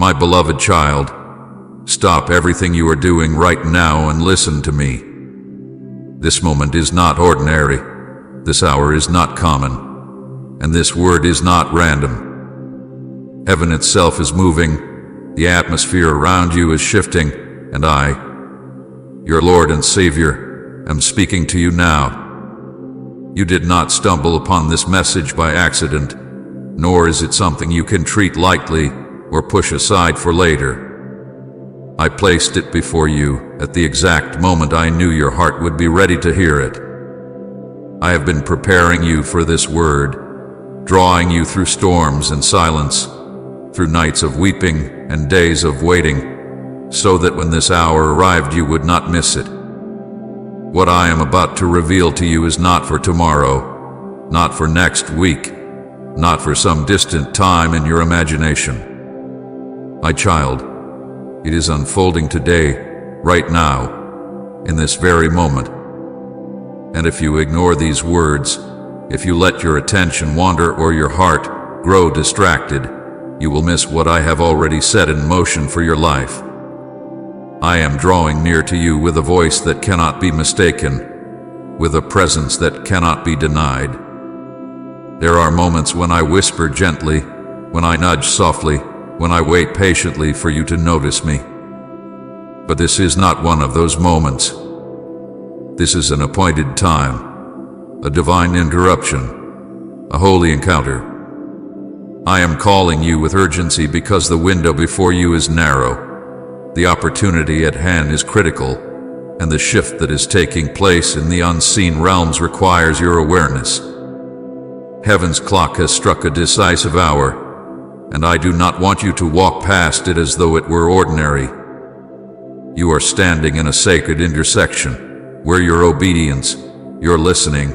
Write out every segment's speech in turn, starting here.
My beloved child, stop everything you are doing right now and listen to me. This moment is not ordinary. This hour is not common. And this word is not random. Heaven itself is moving. The atmosphere around you is shifting. And I, your Lord and Savior, am speaking to you now. You did not stumble upon this message by accident, nor is it something you can treat lightly or push aside for later. I placed it before you at the exact moment I knew your heart would be ready to hear it. I have been preparing you for this word, drawing you through storms and silence, through nights of weeping and days of waiting, so that when this hour arrived you would not miss it. What I am about to reveal to you is not for tomorrow, not for next week, not for some distant time in your imagination. My child, it is unfolding today, right now, in this very moment. And if you ignore these words, if you let your attention wander or your heart grow distracted, you will miss what I have already set in motion for your life. I am drawing near to you with a voice that cannot be mistaken, with a presence that cannot be denied. There are moments when I whisper gently, when I nudge softly, when I wait patiently for you to notice me. But this is not one of those moments. This is an appointed time, a divine interruption, a holy encounter. I am calling you with urgency because the window before you is narrow. The opportunity at hand is critical, and the shift that is taking place in the unseen realms requires your awareness. Heaven's clock has struck a decisive hour, and I do not want you to walk past it as though it were ordinary. You are standing in a sacred intersection, where your obedience, your listening,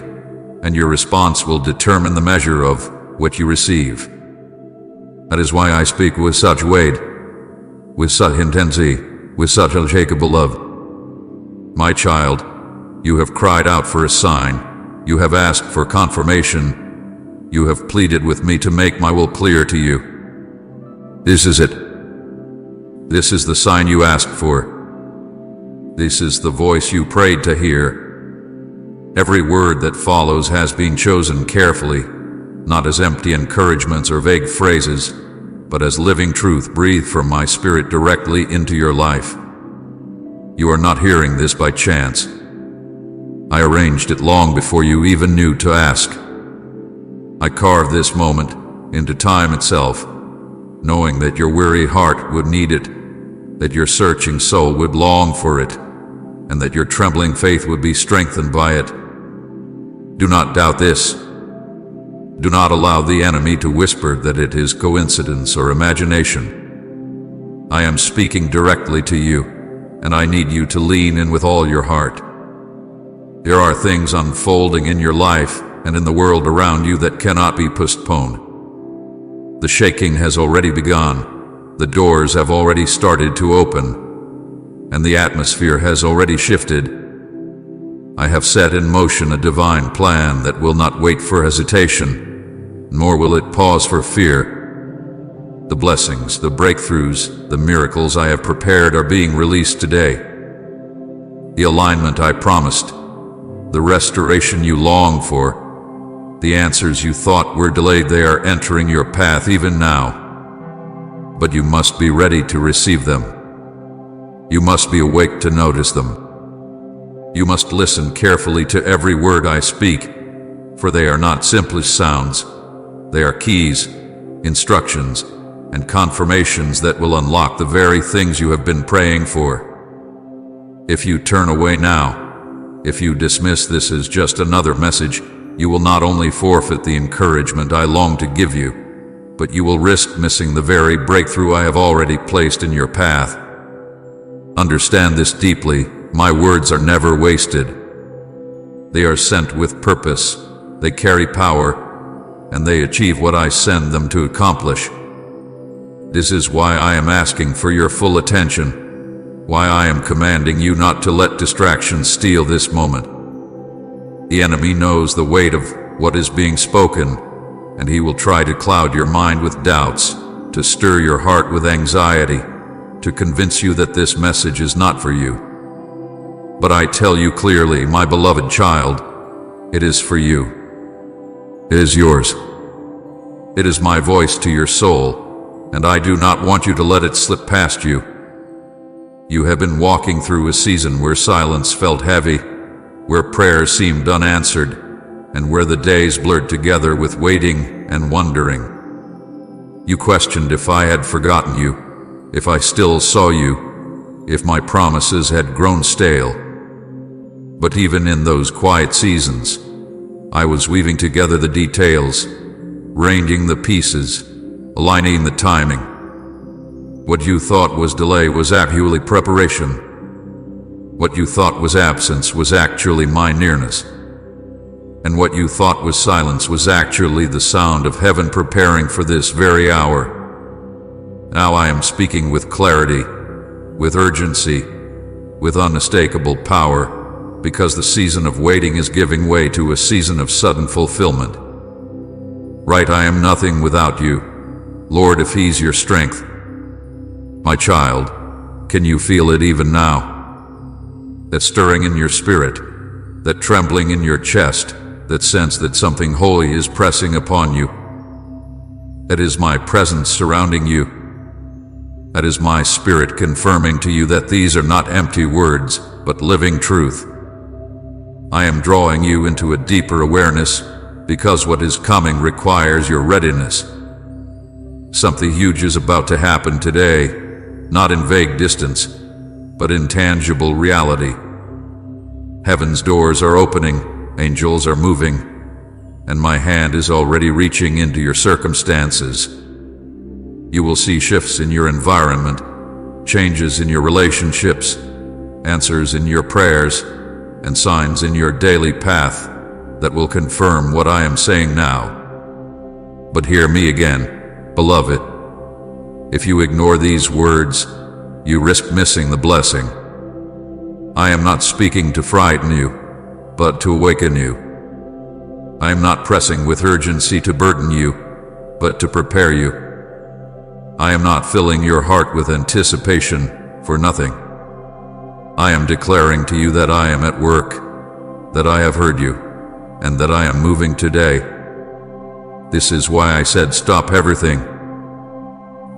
and your response will determine the measure of what you receive. That is why I speak with such weight, with such intensity, with such unshakable love. My child, you have cried out for a sign, you have asked for confirmation, you have pleaded with me to make my will clear to you. This is it. This is the sign you asked for. This is the voice you prayed to hear. Every word that follows has been chosen carefully, not as empty encouragements or vague phrases, but as living truth breathed from my spirit directly into your life. You are not hearing this by chance. I arranged it long before you even knew to ask. I carved this moment into time itself, knowing that your weary heart would need it, that your searching soul would long for it, and that your trembling faith would be strengthened by it. Do not doubt this. Do not allow the enemy to whisper that it is coincidence or imagination. I am speaking directly to you, and I need you to lean in with all your heart. There are things unfolding in your life and in the world around you that cannot be postponed. The shaking has already begun, the doors have already started to open, and the atmosphere has already shifted. I have set in motion a divine plan that will not wait for hesitation, nor will it pause for fear. The blessings, the breakthroughs, the miracles I have prepared are being released today. The alignment I promised, the restoration you long for, the answers you thought were delayed, they are entering your path even now. But you must be ready to receive them. You must be awake to notice them. You must listen carefully to every word I speak, for they are not simply sounds. They are keys, instructions, and confirmations that will unlock the very things you have been praying for. If you turn away now, if you dismiss this as just another message, you will not only forfeit the encouragement I long to give you, but you will risk missing the very breakthrough I have already placed in your path. Understand this deeply. My words are never wasted. They are sent with purpose. They carry power, and they achieve what I send them to accomplish. This is why I am asking for your full attention, why I am commanding you not to let distractions steal this moment. The enemy knows the weight of what is being spoken, and he will try to cloud your mind with doubts, to stir your heart with anxiety, to convince you that this message is not for you. But I tell you clearly, my beloved child, it is for you. It is yours. It is my voice to your soul, and I do not want you to let it slip past you. You have been walking through a season where silence felt heavy, where prayers seemed unanswered, and where the days blurred together with waiting and wondering. You questioned if I had forgotten you, if I still saw you, if my promises had grown stale. But even in those quiet seasons, I was weaving together the details, arranging the pieces, aligning the timing. What you thought was delay was actually preparation. What you thought was absence was actually my nearness. And what you thought was silence was actually the sound of heaven preparing for this very hour. Now I am speaking with clarity, with urgency, with unmistakable power, because the season of waiting is giving way to a season of sudden fulfillment. Right, I am nothing without you. Lord, if He's your strength. My child, can you feel it even now? That stirring in your spirit, that trembling in your chest, that sense that something holy is pressing upon you. That is my presence surrounding you. That is my spirit confirming to you that these are not empty words, but living truth. I am drawing you into a deeper awareness, because what is coming requires your readiness. Something huge is about to happen today, not in vague distance, but in tangible reality. Heaven's doors are opening, angels are moving, and my hand is already reaching into your circumstances. You will see shifts in your environment, changes in your relationships, answers in your prayers, and signs in your daily path that will confirm what I am saying now. But hear me again, beloved. If you ignore these words, you risk missing the blessing. I am not speaking to frighten you, but to awaken you. I am not pressing with urgency to burden you, but to prepare you. I am not filling your heart with anticipation for nothing. I am declaring to you that I am at work, that I have heard you, and that I am moving today. This is why I said stop everything.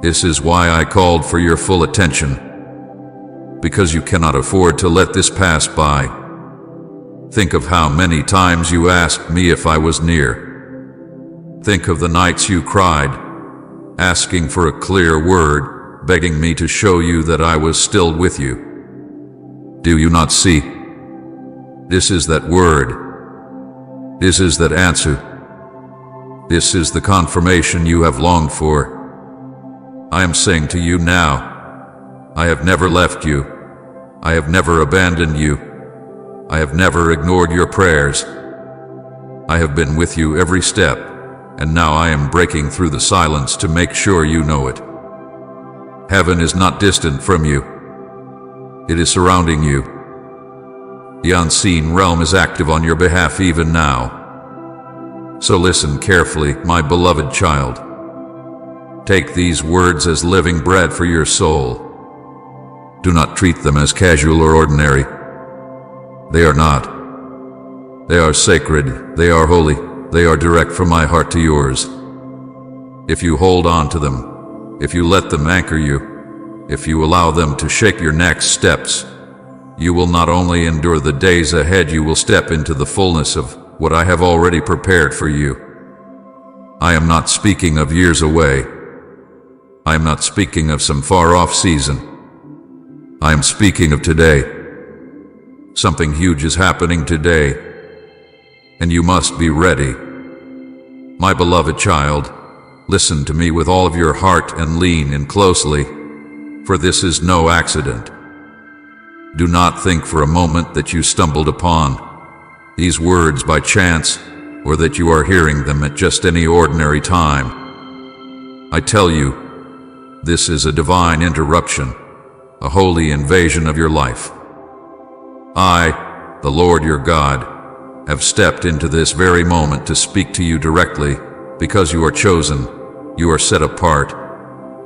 This is why I called for your full attention, because you cannot afford to let this pass by. Think of how many times you asked me if I was near. Think of the nights you cried, asking for a clear word, begging me to show you that I was still with you. Do you not see? This is that word. This is that answer. This is the confirmation you have longed for. I am saying to you now, I have never left you. I have never abandoned you. I have never ignored your prayers. I have been with you every step, and now I am breaking through the silence to make sure you know it. Heaven is not distant from you. It is surrounding you. The unseen realm is active on your behalf even now. So listen carefully, my beloved child. Take these words as living bread for your soul. Do not treat them as casual or ordinary. They are not. They are sacred, they are holy, they are direct from my heart to yours. If you hold on to them, if you let them anchor you, if you allow them to shape your next steps, you will not only endure the days ahead, you will step into the fullness of what I have already prepared for you. I am not speaking of years away. I am not speaking of some far-off season. I am speaking of today. Something huge is happening today, and you must be ready. My beloved child, listen to me with all of your heart and lean in closely, for this is no accident. Do not think for a moment that you stumbled upon these words by chance, or that you are hearing them at just any ordinary time. I tell you, this is a divine interruption, a holy invasion of your life. I, the Lord your God, have stepped into this very moment to speak to you directly, because you are chosen, you are set apart,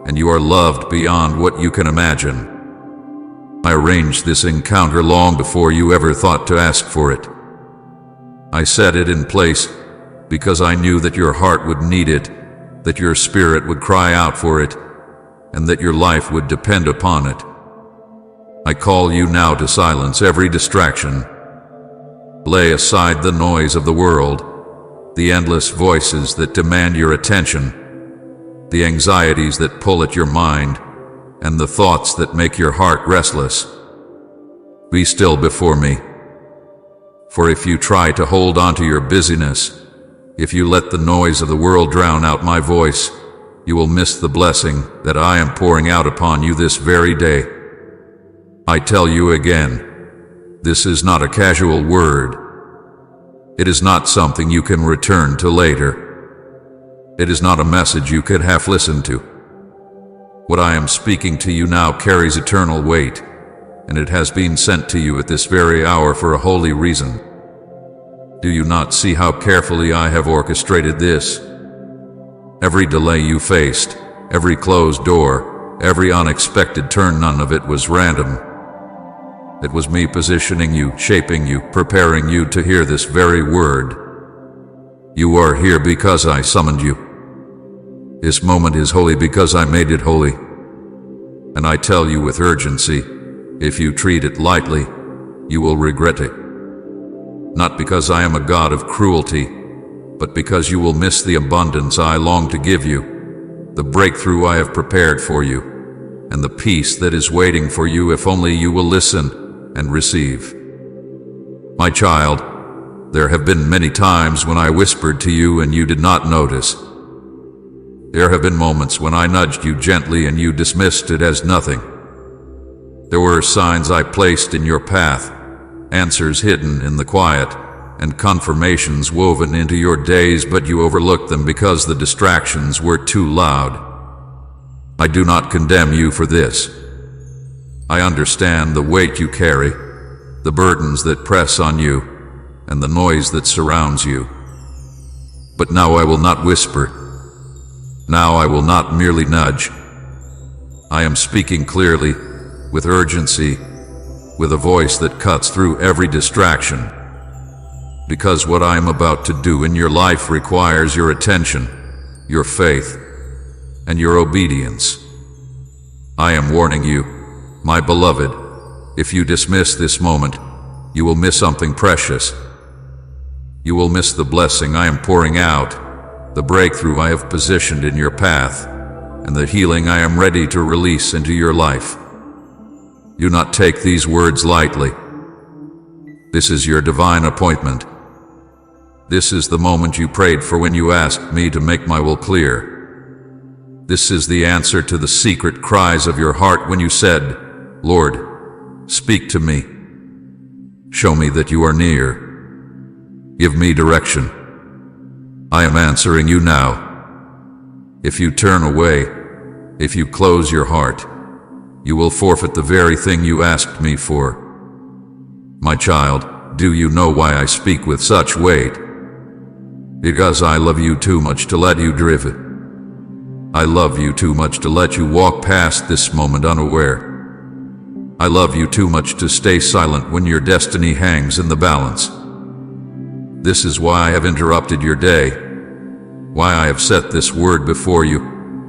and you are loved beyond what you can imagine. I arranged this encounter long before you ever thought to ask for it. I set it in place because I knew that your heart would need it, that your spirit would cry out for it, and that your life would depend upon it. I call you now to silence every distraction. Lay aside the noise of the world, the endless voices that demand your attention, the anxieties that pull at your mind, and the thoughts that make your heart restless. Be still before me. For if you try to hold on to your busyness, if you let the noise of the world drown out my voice, you will miss the blessing that I am pouring out upon you this very day. I tell you again, this is not a casual word. It is not something you can return to later. It is not a message you could half listen to. What I am speaking to you now carries eternal weight, and it has been sent to you at this very hour for a holy reason. Do you not see how carefully I have orchestrated this? Every delay you faced, every closed door, every unexpected turn, none of it was random. It was me positioning you, shaping you, preparing you to hear this very word. You are here because I summoned you. This moment is holy because I made it holy. And I tell you with urgency, if you treat it lightly, you will regret it. Not because I am a God of cruelty, but because you will miss the abundance I long to give you, the breakthrough I have prepared for you, and the peace that is waiting for you if only you will listen and receive. My child, there have been many times when I whispered to you and you did not notice. There have been moments when I nudged you gently and you dismissed it as nothing. There were signs I placed in your path, answers hidden in the quiet, and confirmations woven into your days, but you overlooked them because the distractions were too loud. I do not condemn you for this. I understand the weight you carry, the burdens that press on you, and the noise that surrounds you. But now I will not whisper. Now I will not merely nudge. I am speaking clearly, with urgency, with a voice that cuts through every distraction. Because what I am about to do in your life requires your attention, your faith, and your obedience. I am warning you, my beloved, if you dismiss this moment, you will miss something precious. You will miss the blessing I am pouring out, the breakthrough I have positioned in your path, and the healing I am ready to release into your life. Do not take these words lightly. This is your divine appointment. This is the moment you prayed for when you asked me to make my will clear. This is the answer to the secret cries of your heart when you said, Lord, speak to me. Show me that you are near. Give me direction. I am answering you now. If you turn away, if you close your heart, you will forfeit the very thing you asked me for. My child, do you know why I speak with such weight? Because I love you too much to let you drift. I love you too much to let you walk past this moment unaware. I love you too much to stay silent when your destiny hangs in the balance. This is why I have interrupted your day, why I have set this word before you,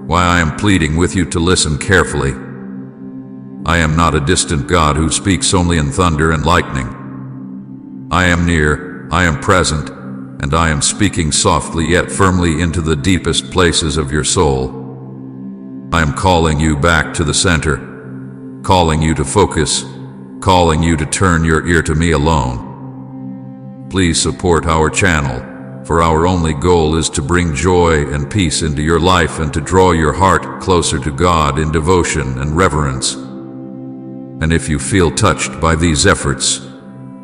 why I am pleading with you to listen carefully. I am not a distant God who speaks only in thunder and lightning. I am near, I am present, and I am speaking softly yet firmly into the deepest places of your soul. I am calling you back to the center, calling you to focus, calling you to turn your ear to me alone. Please support our channel, for our only goal is to bring joy and peace into your life and to draw your heart closer to God in devotion and reverence. And if you feel touched by these efforts,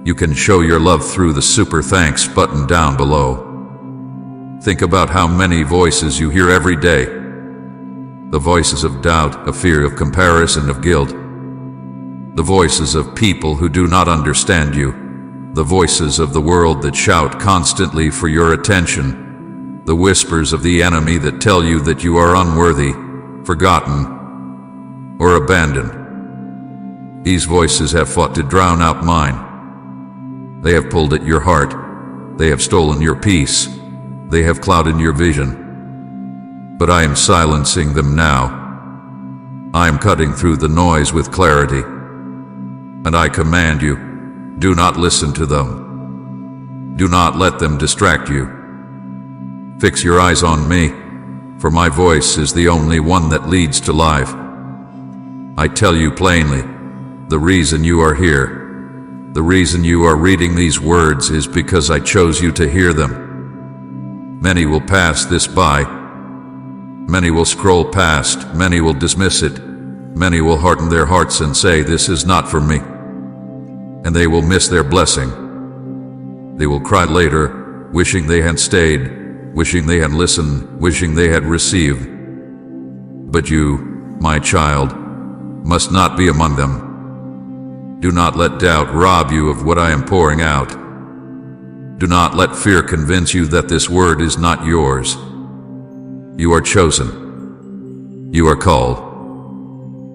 you can show your love through the super thanks button down below. Think about how many voices you hear every day. The voices of doubt, of fear, of comparison, of guilt. The voices of people who do not understand you. The voices of the world that shout constantly for your attention. The whispers of the enemy that tell you that you are unworthy, forgotten, or abandoned. These voices have fought to drown out mine. They have pulled at your heart. They have stolen your peace. They have clouded your vision. But I am silencing them now. I am cutting through the noise with clarity. And I command you, do not listen to them. Do not let them distract you. Fix your eyes on me, for my voice is the only one that leads to life. I tell you plainly, the reason you are here, the reason you are reading these words is because I chose you to hear them. Many will pass this by. Many will scroll past. Many will dismiss it. Many will harden their hearts and say, this is not for me. And they will miss their blessing. They will cry later, wishing they had stayed, wishing they had listened, wishing they had received. But you, my child, must not be among them. Do not let doubt rob you of what I am pouring out. Do not let fear convince you that this word is not yours. You are chosen. You are called.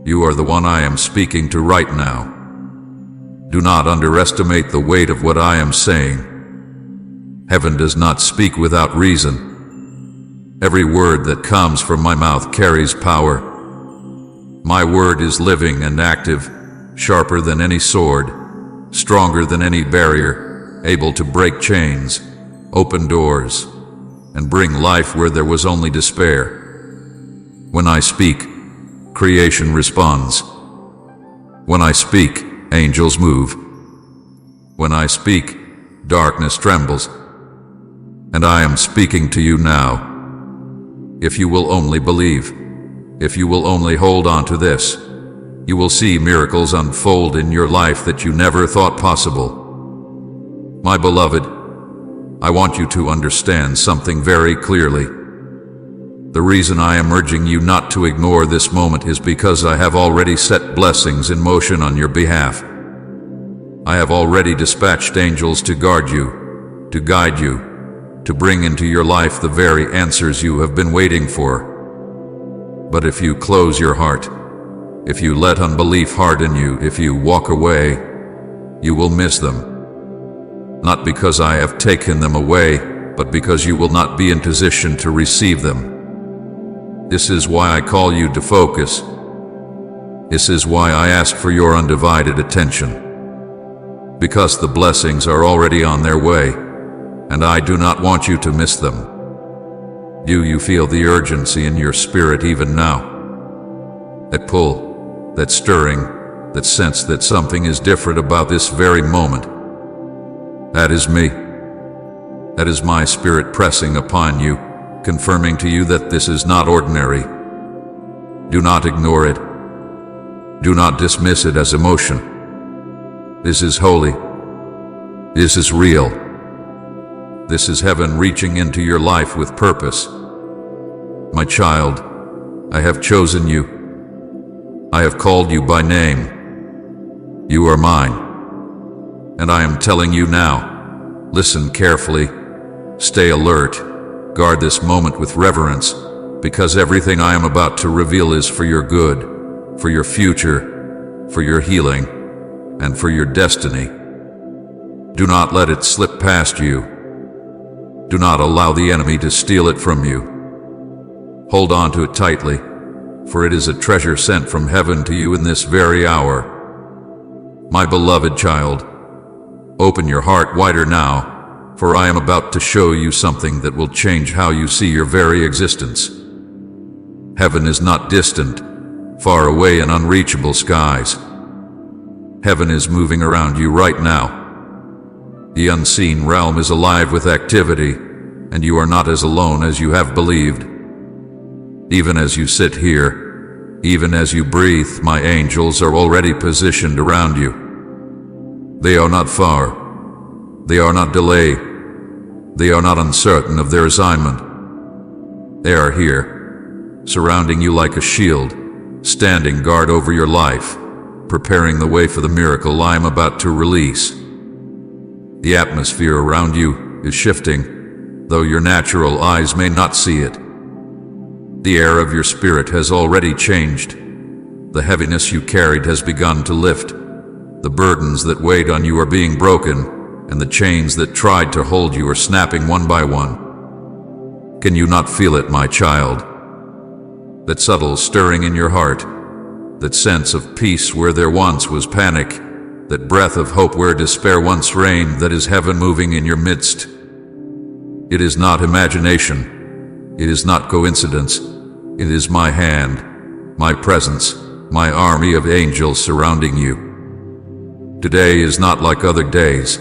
You are the one I am speaking to right now. Do not underestimate the weight of what I am saying. Heaven does not speak without reason. Every word that comes from my mouth carries power. My word is living and active, sharper than any sword, stronger than any barrier, able to break chains, open doors, and bring life where there was only despair. When I speak, creation responds. When I speak, angels move. When I speak, darkness trembles. And I am speaking to you now. If you will only believe, if you will only hold on to this, you will see miracles unfold in your life that you never thought possible. My beloved, I want you to understand something very clearly. The reason I am urging you not to ignore this moment is because I have already set blessings in motion on your behalf. I have already dispatched angels to guard you, to guide you, to bring into your life the very answers you have been waiting for. But if you close your heart, if you let unbelief harden you, if you walk away, you will miss them. Not because I have taken them away, but because you will not be in position to receive them. This is why I call you to focus. This is why I ask for your undivided attention. Because the blessings are already on their way, and I do not want you to miss them. Do you feel the urgency in your spirit even now? That pull, that stirring, that sense that something is different about this very moment. That is me. That is my spirit pressing upon you, confirming to you that this is not ordinary. Do not ignore it. Do not dismiss it as emotion. This is holy. This is real. This is heaven reaching into your life with purpose. My child, I have chosen you. I have called you by name. You are mine. And I am telling you now, listen carefully, stay alert, guard this moment with reverence, because everything I am about to reveal is for your good, for your future, for your healing, and for your destiny. Do not let it slip past you. Do not allow the enemy to steal it from you. Hold on to it tightly, for it is a treasure sent from heaven to you in this very hour. My beloved child, open your heart wider now, for I am about to show you something that will change how you see your very existence. Heaven is not distant, far away in unreachable skies. Heaven is moving around you right now. The unseen realm is alive with activity, and you are not as alone as you have believed. Even as you sit here, even as you breathe, my angels are already positioned around you. They are not far. They are not delayed. They are not uncertain of their assignment. They are here, surrounding you like a shield, standing guard over your life, preparing the way for the miracle I am about to release. The atmosphere around you is shifting, though your natural eyes may not see it. The air of your spirit has already changed. The heaviness you carried has begun to lift. The burdens that weighed on you are being broken, and the chains that tried to hold you are snapping one by one. Can you not feel it, my child? That subtle stirring in your heart, that sense of peace where there once was panic, that breath of hope where despair once reigned, that is heaven moving in your midst. It is not imagination. It is not coincidence. It is my hand, my presence, my army of angels surrounding you. Today is not like other days.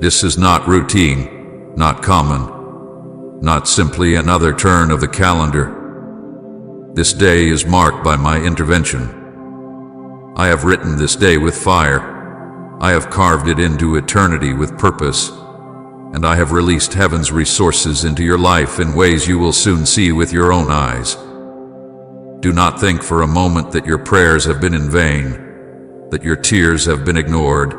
This is not routine, not common, not simply another turn of the calendar. This day is marked by my intervention. I have written this day with fire. I have carved it into eternity with purpose. And I have released heaven's resources into your life in ways you will soon see with your own eyes. Do not think for a moment that your prayers have been in vain, that your tears have been ignored,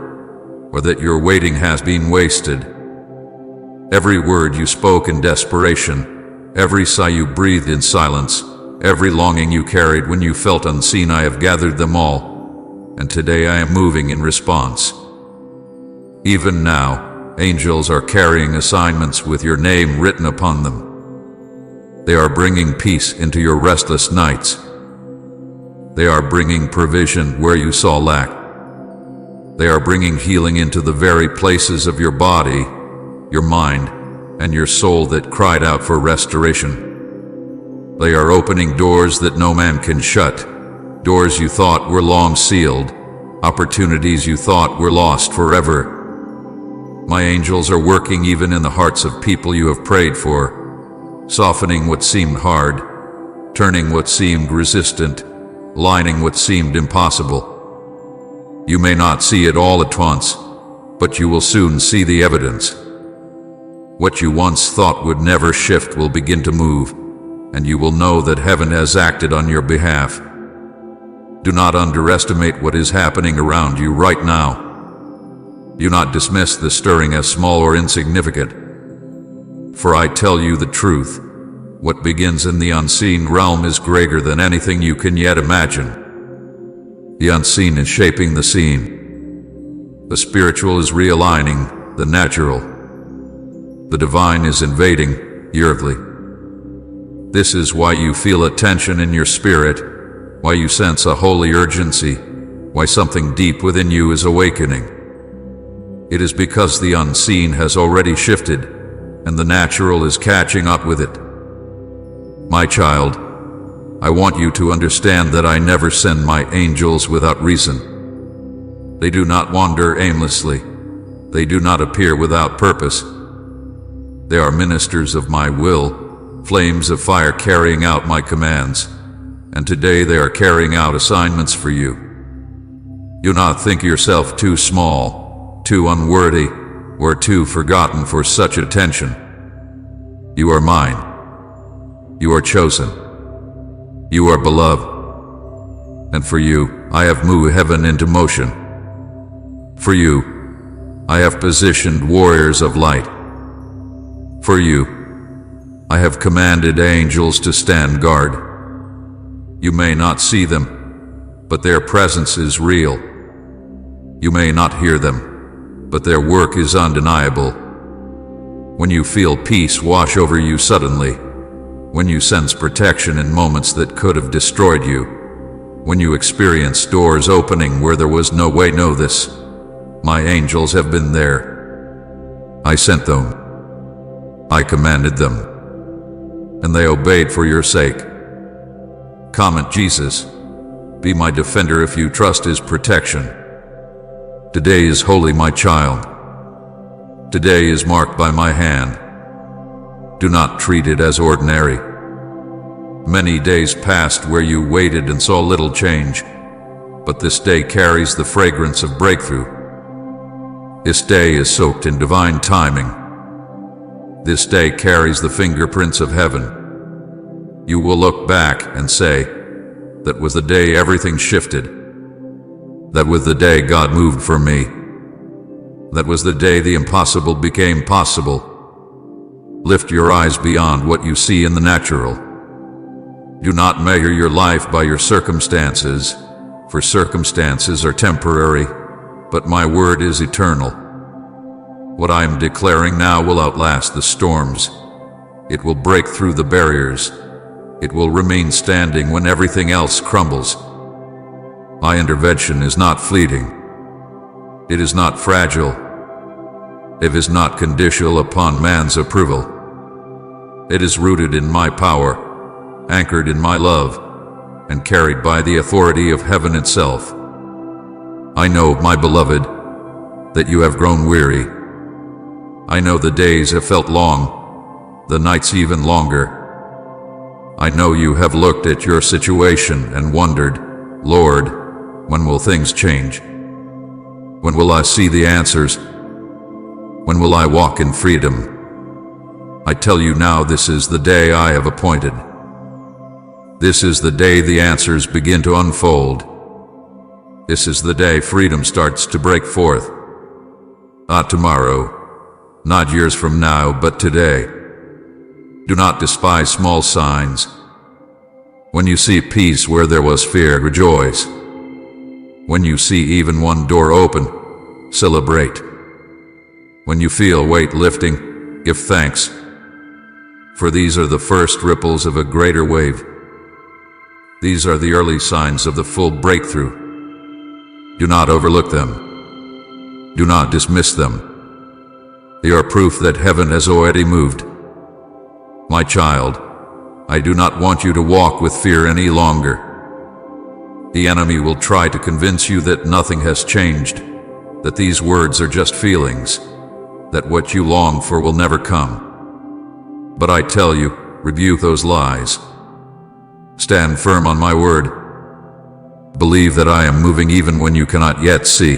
or that your waiting has been wasted. Every word you spoke in desperation, every sigh you breathed in silence, every longing you carried when you felt unseen, I have gathered them all, and today I am moving in response. Even now, angels are carrying assignments with your name written upon them. They are bringing peace into your restless nights. They are bringing provision where you saw lack. They are bringing healing into the very places of your body, your mind, and your soul that cried out for restoration. They are opening doors that no man can shut, doors you thought were long sealed, opportunities you thought were lost forever. My angels are working even in the hearts of people you have prayed for, softening what seemed hard, turning what seemed resistant, lining what seemed impossible. You may not see it all at once, but you will soon see the evidence. What you once thought would never shift will begin to move, and you will know that heaven has acted on your behalf. Do not underestimate what is happening around you right now. Do not dismiss the stirring as small or insignificant. For I tell you the truth, what begins in the unseen realm is greater than anything you can yet imagine. The unseen is shaping the seen. The spiritual is realigning the natural. The divine is invading the earthly. This is why you feel a tension in your spirit, why you sense a holy urgency, why something deep within you is awakening. It is because the unseen has already shifted, and the natural is catching up with it. My child, I want you to understand that I never send my angels without reason. They do not wander aimlessly. They do not appear without purpose. They are ministers of my will, flames of fire carrying out my commands, and today they are carrying out assignments for you. Do not think yourself too small, too unworthy, or too forgotten for such attention. You are mine. You are chosen. You are beloved. And for you, I have moved heaven into motion. For you, I have positioned warriors of light. For you, I have commanded angels to stand guard. You may not see them, but their presence is real. You may not hear them, but their work is undeniable. When you feel peace wash over you suddenly, when you sense protection in moments that could have destroyed you, when you experience doors opening where there was no way, know this: my angels have been there. I sent them. I commanded them. And they obeyed for your sake. Comment Jesus. Be my defender if you trust His protection. Today is holy, my child. Today is marked by my hand. Do not treat it as ordinary. Many days passed where you waited and saw little change, but this day carries the fragrance of breakthrough. This day is soaked in divine timing. This day carries the fingerprints of heaven. You will look back and say, that was the day everything shifted. That was the day God moved for me. That was the day the impossible became possible. Lift your eyes beyond what you see in the natural. Do not measure your life by your circumstances, for circumstances are temporary, but my word is eternal. What I am declaring now will outlast the storms. It will break through the barriers. It will remain standing when everything else crumbles. My intervention is not fleeting. It is not fragile. It is not conditional upon man's approval. It is rooted in my power, anchored in my love, and carried by the authority of heaven itself. I know, my beloved, that you have grown weary. I know the days have felt long, the nights even longer. I know you have looked at your situation and wondered, Lord, when will things change? When will I see the answers? When will I walk in freedom? I tell you now, this is the day I have appointed. This is the day the answers begin to unfold. This is the day freedom starts to break forth. Not tomorrow, not years from now, but today. Do not despise small signs. When you see peace where there was fear, rejoice. When you see even one door open, celebrate. When you feel weight lifting, give thanks. For these are the first ripples of a greater wave. These are the early signs of the full breakthrough. Do not overlook them. Do not dismiss them. They are proof that heaven has already moved. My child, I do not want you to walk with fear any longer. The enemy will try to convince you that nothing has changed, that these words are just feelings, that what you long for will never come. But I tell you, rebuke those lies. Stand firm on my word. Believe that I am moving even when you cannot yet see.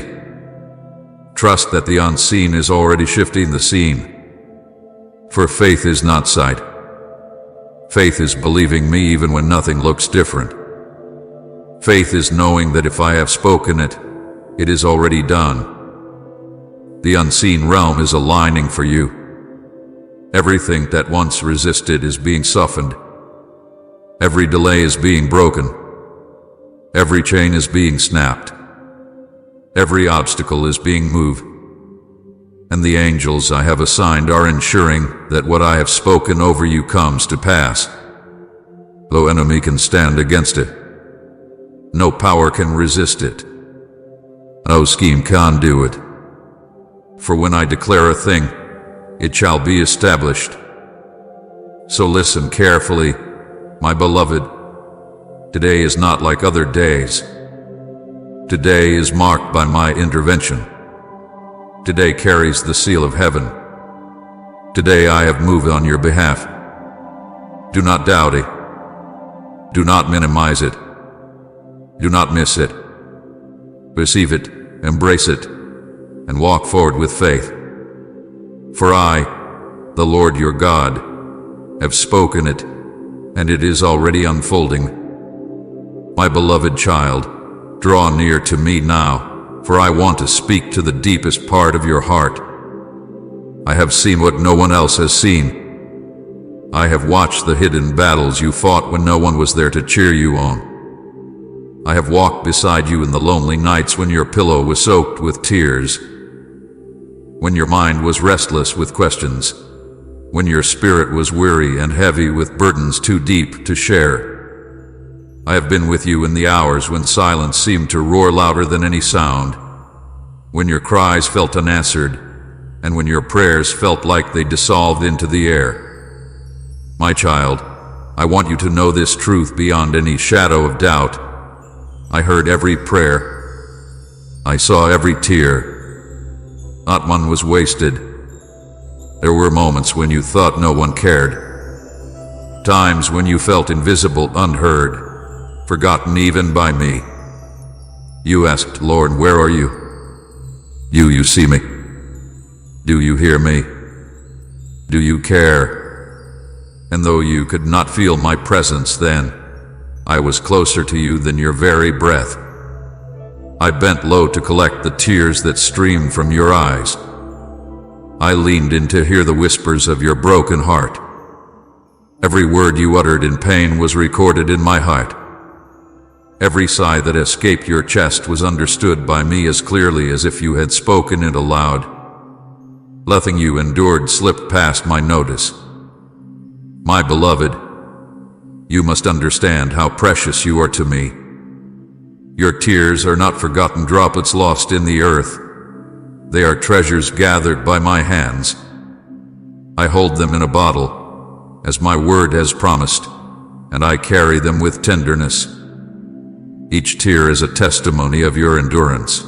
Trust that the unseen is already shifting the scene. For faith is not sight. Faith is believing me even when nothing looks different. Faith is knowing that if I have spoken it, it is already done. The unseen realm is aligning for you. Everything that once resisted is being softened. Every delay is being broken. Every chain is being snapped. Every obstacle is being moved. And the angels I have assigned are ensuring that what I have spoken over you comes to pass. No enemy can stand against it. No power can resist it. No scheme can do it. For when I declare a thing, it shall be established. So listen carefully, my beloved. Today is not like other days. Today is marked by my intervention. Today carries the seal of heaven. Today I have moved on your behalf. Do not doubt it. Do not minimize it. Do not miss it. Receive it, embrace it, and walk forward with faith. For I, the Lord your God, have spoken it, and it is already unfolding. My beloved child, draw near to me now, for I want to speak to the deepest part of your heart. I have seen what no one else has seen. I have watched the hidden battles you fought when no one was there to cheer you on. I have walked beside you in the lonely nights when your pillow was soaked with tears, when your mind was restless with questions, when your spirit was weary and heavy with burdens too deep to share. I have been with you in the hours when silence seemed to roar louder than any sound, when your cries felt unanswered, and when your prayers felt like they dissolved into the air. My child, I want you to know this truth beyond any shadow of doubt. I heard every prayer. I saw every tear. Not one was wasted. There were moments when you thought no one cared. Times when you felt invisible, unheard, forgotten even by me. You asked, Lord, where are you? Do you see me? Do you hear me? Do you care? And though you could not feel my presence then, I was closer to you than your very breath. I bent low to collect the tears that streamed from your eyes. I leaned in to hear the whispers of your broken heart. Every word you uttered in pain was recorded in my heart. Every sigh that escaped your chest was understood by me as clearly as if you had spoken it aloud. Nothing you endured slipped past my notice. My beloved, you must understand how precious you are to me. Your tears are not forgotten droplets lost in the earth. They are treasures gathered by my hands. I hold them in a bottle, as my word has promised, and I carry them with tenderness. Each tear is a testimony of your endurance,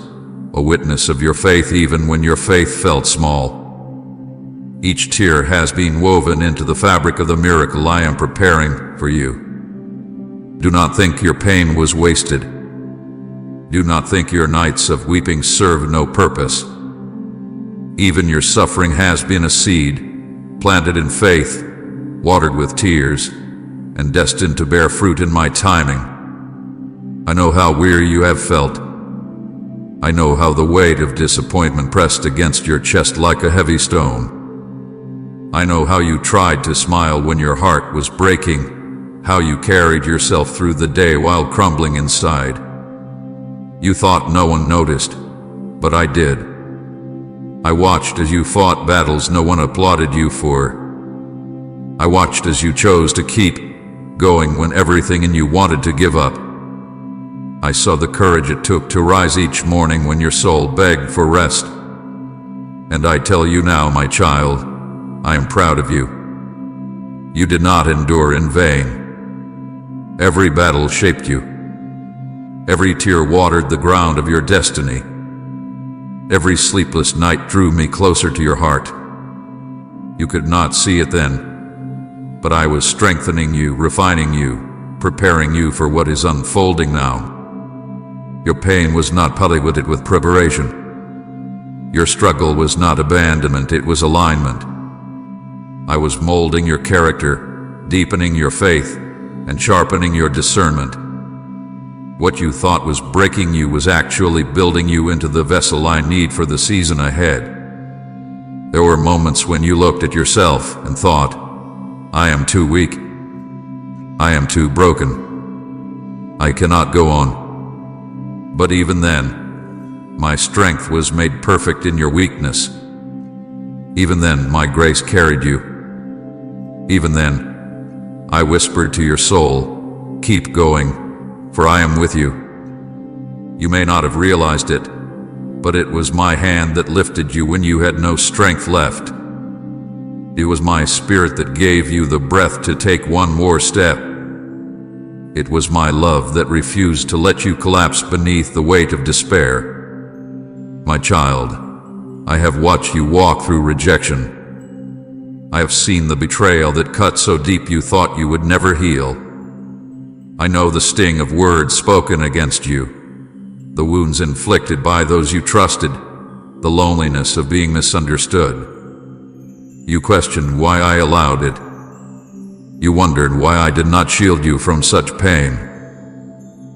a witness of your faith even when your faith felt small. Each tear has been woven into the fabric of the miracle I am preparing for you. Do not think your pain was wasted. Do not think your nights of weeping served no purpose. Even your suffering has been a seed, planted in faith, watered with tears, and destined to bear fruit in my timing. I know how weary you have felt. I know how the weight of disappointment pressed against your chest like a heavy stone. I know how you tried to smile when your heart was breaking, how you carried yourself through the day while crumbling inside. You thought no one noticed, but I did. I watched as you fought battles no one applauded you for. I watched as you chose to keep going when everything in you wanted to give up. I saw the courage it took to rise each morning when your soul begged for rest. And I tell you now, my child, I am proud of you. You did not endure in vain. Every battle shaped you. Every tear watered the ground of your destiny. Every sleepless night drew me closer to your heart. You could not see it then, but I was strengthening you, refining you, preparing you for what is unfolding now. Your pain was not palliated with preparation. Your struggle was not abandonment, it was alignment. I was molding your character, deepening your faith, and sharpening your discernment. What you thought was breaking you was actually building you into the vessel I need for the season ahead. There were moments when you looked at yourself and thought, I am too weak. I am too broken. I cannot go on. But even then, my strength was made perfect in your weakness. Even then, my grace carried you. Even then, I whispered to your soul, keep going, for I am with you. You may not have realized it, but it was my hand that lifted you when you had no strength left. It was my spirit that gave you the breath to take one more step. It was my love that refused to let you collapse beneath the weight of despair. My child, I have watched you walk through rejection. I have seen the betrayal that cut so deep you thought you would never heal. I know the sting of words spoken against you, the wounds inflicted by those you trusted, the loneliness of being misunderstood. You questioned why I allowed it. You wondered why I did not shield you from such pain.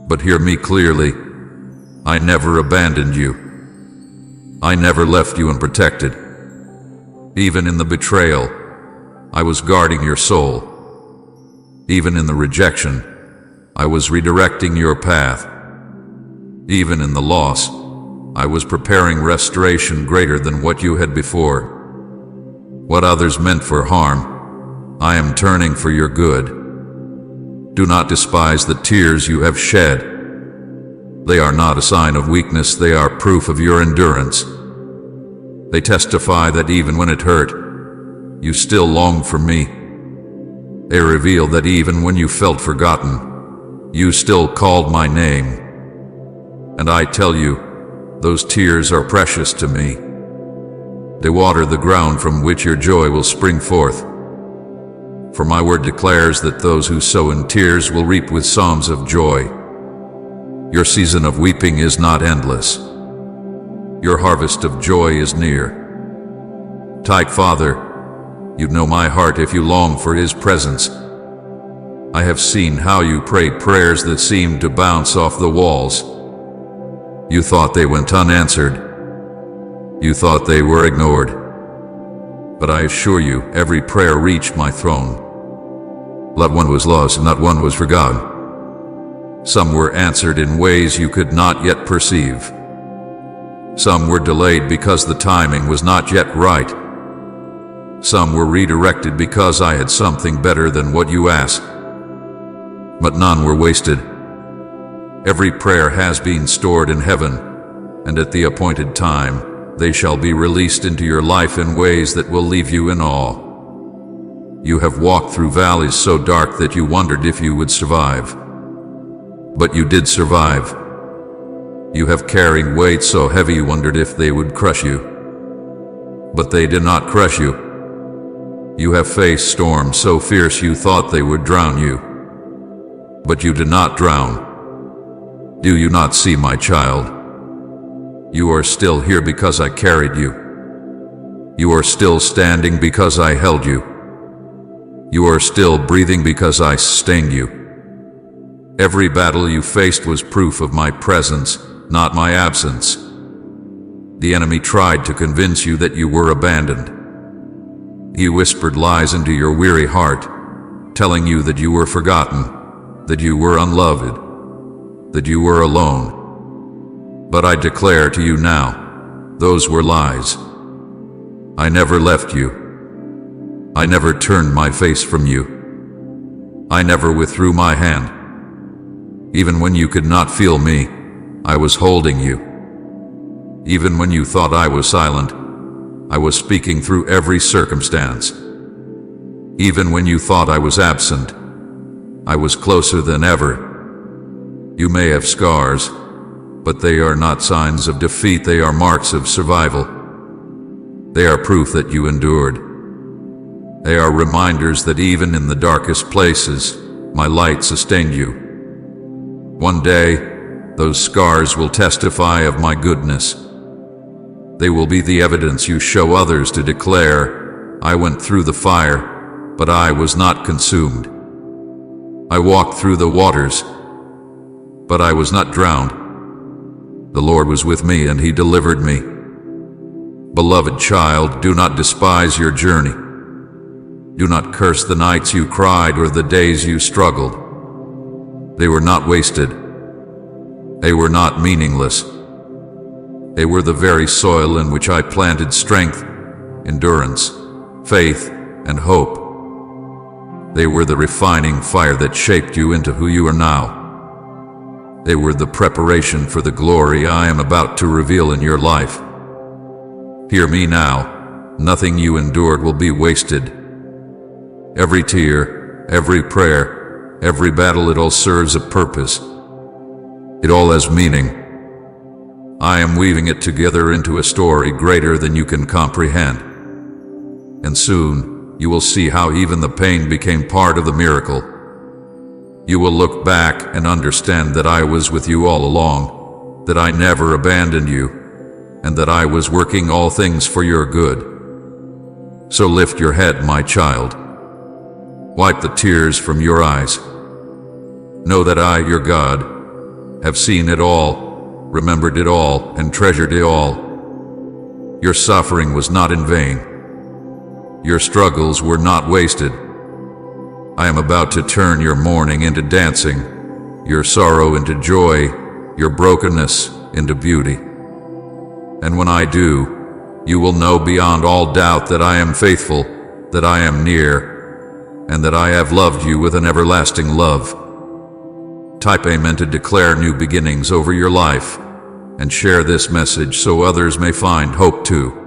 But hear me clearly, I never abandoned you. I never left you unprotected. Even in the betrayal, I was guarding your soul. Even in the rejection, I was redirecting your path. Even in the loss, I was preparing restoration greater than what you had before. What others meant for harm, I am turning for your good. Do not despise the tears you have shed. They are not a sign of weakness, they are proof of your endurance. They testify that even when it hurt, you still longed for me. They reveal that even when you felt forgotten, you still called my name. And I tell you, those tears are precious to me. They water the ground from which your joy will spring forth. For my word declares that those who sow in tears will reap with psalms of joy. Your season of weeping is not endless. Your harvest of joy is near. Tyke Father, you know my heart if you long for His presence. I have seen how you prayed prayers that seemed to bounce off the walls. You thought they went unanswered. You thought they were ignored. But I assure you, every prayer reached my throne. Not one was lost, and not one was forgotten. Some were answered in ways you could not yet perceive. Some were delayed because the timing was not yet right. Some were redirected because I had something better than what you asked. But none were wasted. Every prayer has been stored in heaven, and at the appointed time they shall be released into your life in ways that will leave you in awe. You have walked through valleys so dark that you wondered if you would survive. But you did survive. You have carried weights so heavy you wondered if they would crush you. But they did not crush you. You have faced storms so fierce you thought they would drown you. But you did not drown. Do you not see, my child? You are still here because I carried you. You are still standing because I held you. You are still breathing because I sustained you. Every battle you faced was proof of my presence, not my absence. The enemy tried to convince you that you were abandoned. He whispered lies into your weary heart, telling you that you were forgotten, that you were unloved, that you were alone. But I declare to you now, those were lies. I never left you. I never turned my face from you. I never withdrew my hand. Even when you could not feel me, I was holding you. Even when you thought I was silent, I was speaking through every circumstance. Even when you thought I was absent, I was closer than ever. You may have scars, but they are not signs of defeat, they are marks of survival. They are proof that you endured. They are reminders that even in the darkest places, my light sustained you. One day, those scars will testify of my goodness. They will be the evidence you show others to declare, I went through the fire, but I was not consumed. I walked through the waters, but I was not drowned. The Lord was with me, and He delivered me. Beloved child, do not despise your journey. Do not curse the nights you cried or the days you struggled. They were not wasted. They were not meaningless. They were the very soil in which I planted strength, endurance, faith, and hope. They were the refining fire that shaped you into who you are now. They were the preparation for the glory I am about to reveal in your life. Hear me now. Nothing you endured will be wasted. Every tear, every prayer, every battle, it all serves a purpose. It all has meaning. I am weaving it together into a story greater than you can comprehend. And soon, you will see how even the pain became part of the miracle. You will look back and understand that I was with you all along, that I never abandoned you, and that I was working all things for your good. So lift your head, my child. Wipe the tears from your eyes. Know that I, your God, have seen it all, remembered it all, and treasured it all. Your suffering was not in vain. Your struggles were not wasted. I am about to turn your mourning into dancing, your sorrow into joy, your brokenness into beauty. And when I do, you will know beyond all doubt that I am faithful, that I am near, and that I have loved you with an everlasting love. Type Amen to declare new beginnings over your life, and share this message so others may find hope too.